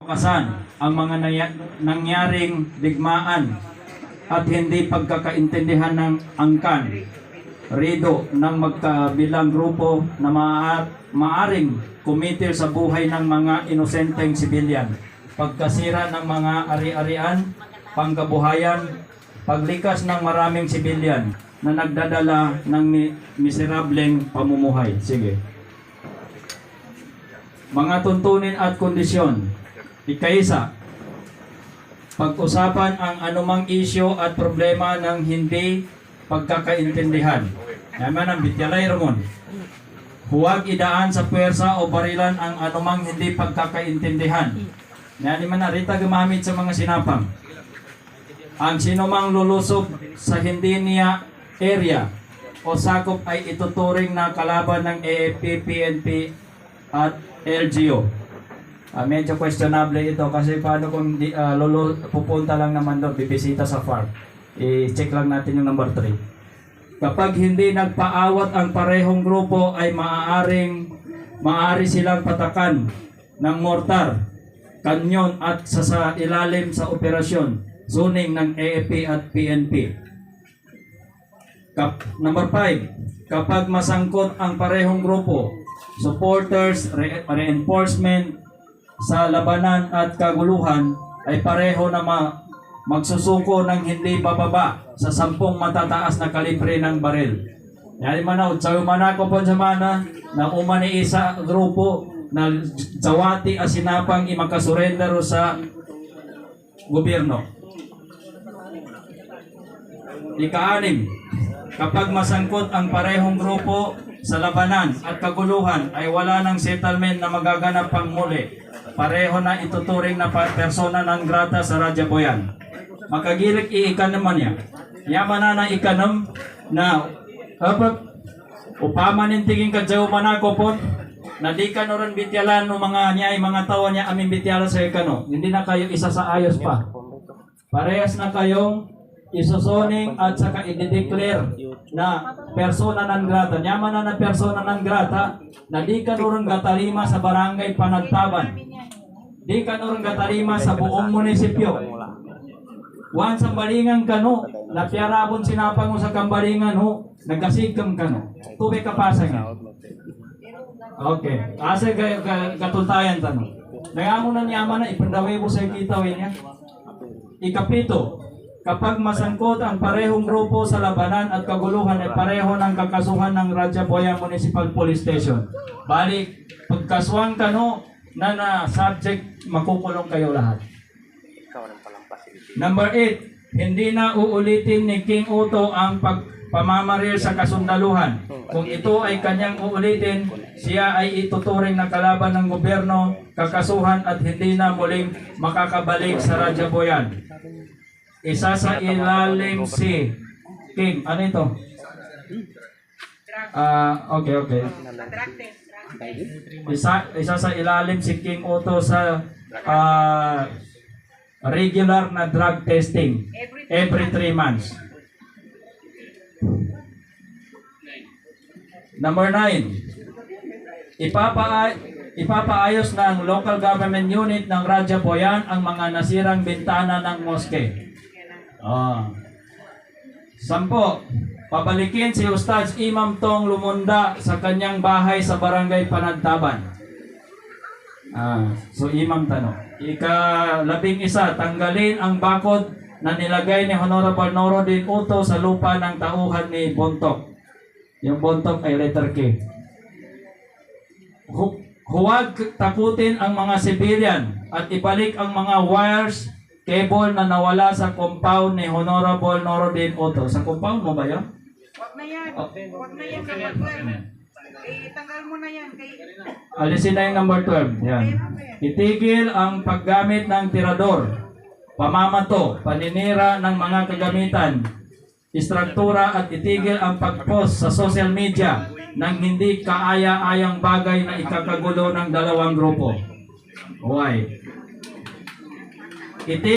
Kasan ang mga nangyaring digmaan at hindi pagkakaintindihan ng angkan rido ng magkabilang grupo na maaring kumitil sa buhay ng mga inosenteng sibilyan, pagkasira ng mga ari-arian, pangkabuhayan, paglikas ng maraming sibilyan na nagdadala ng miserableng pamumuhay. Sige. Mga tuntunin at kondisyon. Ika-isa, pag-usapan ang anumang isyo at problema ng hindi pagkakaintindihan. Yaman ang bityalay ramon. Huwag idaan sa puwersa o barilan ang anumang hindi pagkakaintindihan. Yan man narita gumamit sa mga sinapang. Ang sinumang lulusob sa hindi niya area o sakop ay ituturing na kalaban ng AFP, PNP at LGU. Medyo questionable ito kasi paano kung pupunta lang naman doon, bibisita sa farm. I-check lang natin yung number 3. Kapag hindi nagpaawat ang parehong grupo ay maaari silang patakan ng mortar, kanyon at sa ilalim sa operasyon, zoning ng AFP at PNP. Number 5. Kapag masangkot ang parehong grupo, supporters, reinforcement, sa labanan at kaguluhan ay pareho na magsusuko ng hindi bababa sa 10 matataas na kalibre ng baril. Yan man sa manako po sa mana na umani isa grupo na jawati asinapang imakasurrender sa gobyerno. Ika-6, kapag masangkot ang parehong grupo sa labanan at kaguluhan ay wala ng settlement na magaganap pang muli. Pareho na ituturing na persona ng grata sa Radya Boyan. Makagirik iikan naman niya. Yaman na ikanam na upaman tiging kadyaw manako po na di ka noran bityalan ng mga niya ay mga tawa niya aming bityala sa ikano. Hindi na kayo isa sa ayos pa. Parehas na kayong isusoning at saka i-declare na persona non grata. Yaman na persona non grata na di ka noran gatarima sa barangay Panagtaban. Di ka noran gatarima sa buong munisipyo. Once ang balingan ka no, napiarabon sinapang mo sa kambalingan ho, nagkasigam ka no. Tubig kapasa nga. Okay. Asa katultayan tanong. Nagamo na niyaman na ipandawi mo sa kitawin niya. Ika-7, kapag masangkot ang parehong grupo sa labanan at kaguluhan ay pareho ng kakasuhan ng Radya Boyan Municipal Police Station. Balik, pagkaswang ka no, na subject, makukulong kayo lahat. Number 8, hindi na uulitin ni King Uto ang pamamaril sa kasundaluhan. Kung ito ay kanyang uulitin, siya ay ituturing na kalaban ng gobyerno, kakasuhan at hindi na muling makakabalik sa Radya Boyan. Isa sa ilalim si King. Ano ito? Okay. Isa sa ilalim si King Uto sa regular na drug testing every 3 months. Number 9, ipapaayos ng local government unit ng Radya Boyan ang mga nasirang bintana ng moske. 10, pabalikin si Ustaz Imam Tong Lumunda sa kanyang bahay sa barangay Panagtaban. So Imam tanong. Ika-11, tanggalin ang bakod na nilagay ni Honorable Norodin Uto sa lupa ng tauhan ni Bontok. Yung Bontok ay letter K. Huwag takutin ang mga civilian at ibalik ang mga wires, cable na nawala sa compound ni Honorable Norodin Uto. Sa compound mo ba yun? Huwag na yan. Huwag na yan. Tanggal mo na yan. Alisin na yung number 12. Yan. Itigil ang paggamit ng tirador, pamamato, paninira ng mga kagamitan, istruktura at itigil ang pag-post sa social media ng hindi kaaya-ayang bagay na ikakagulo ng dalawang grupo. Why?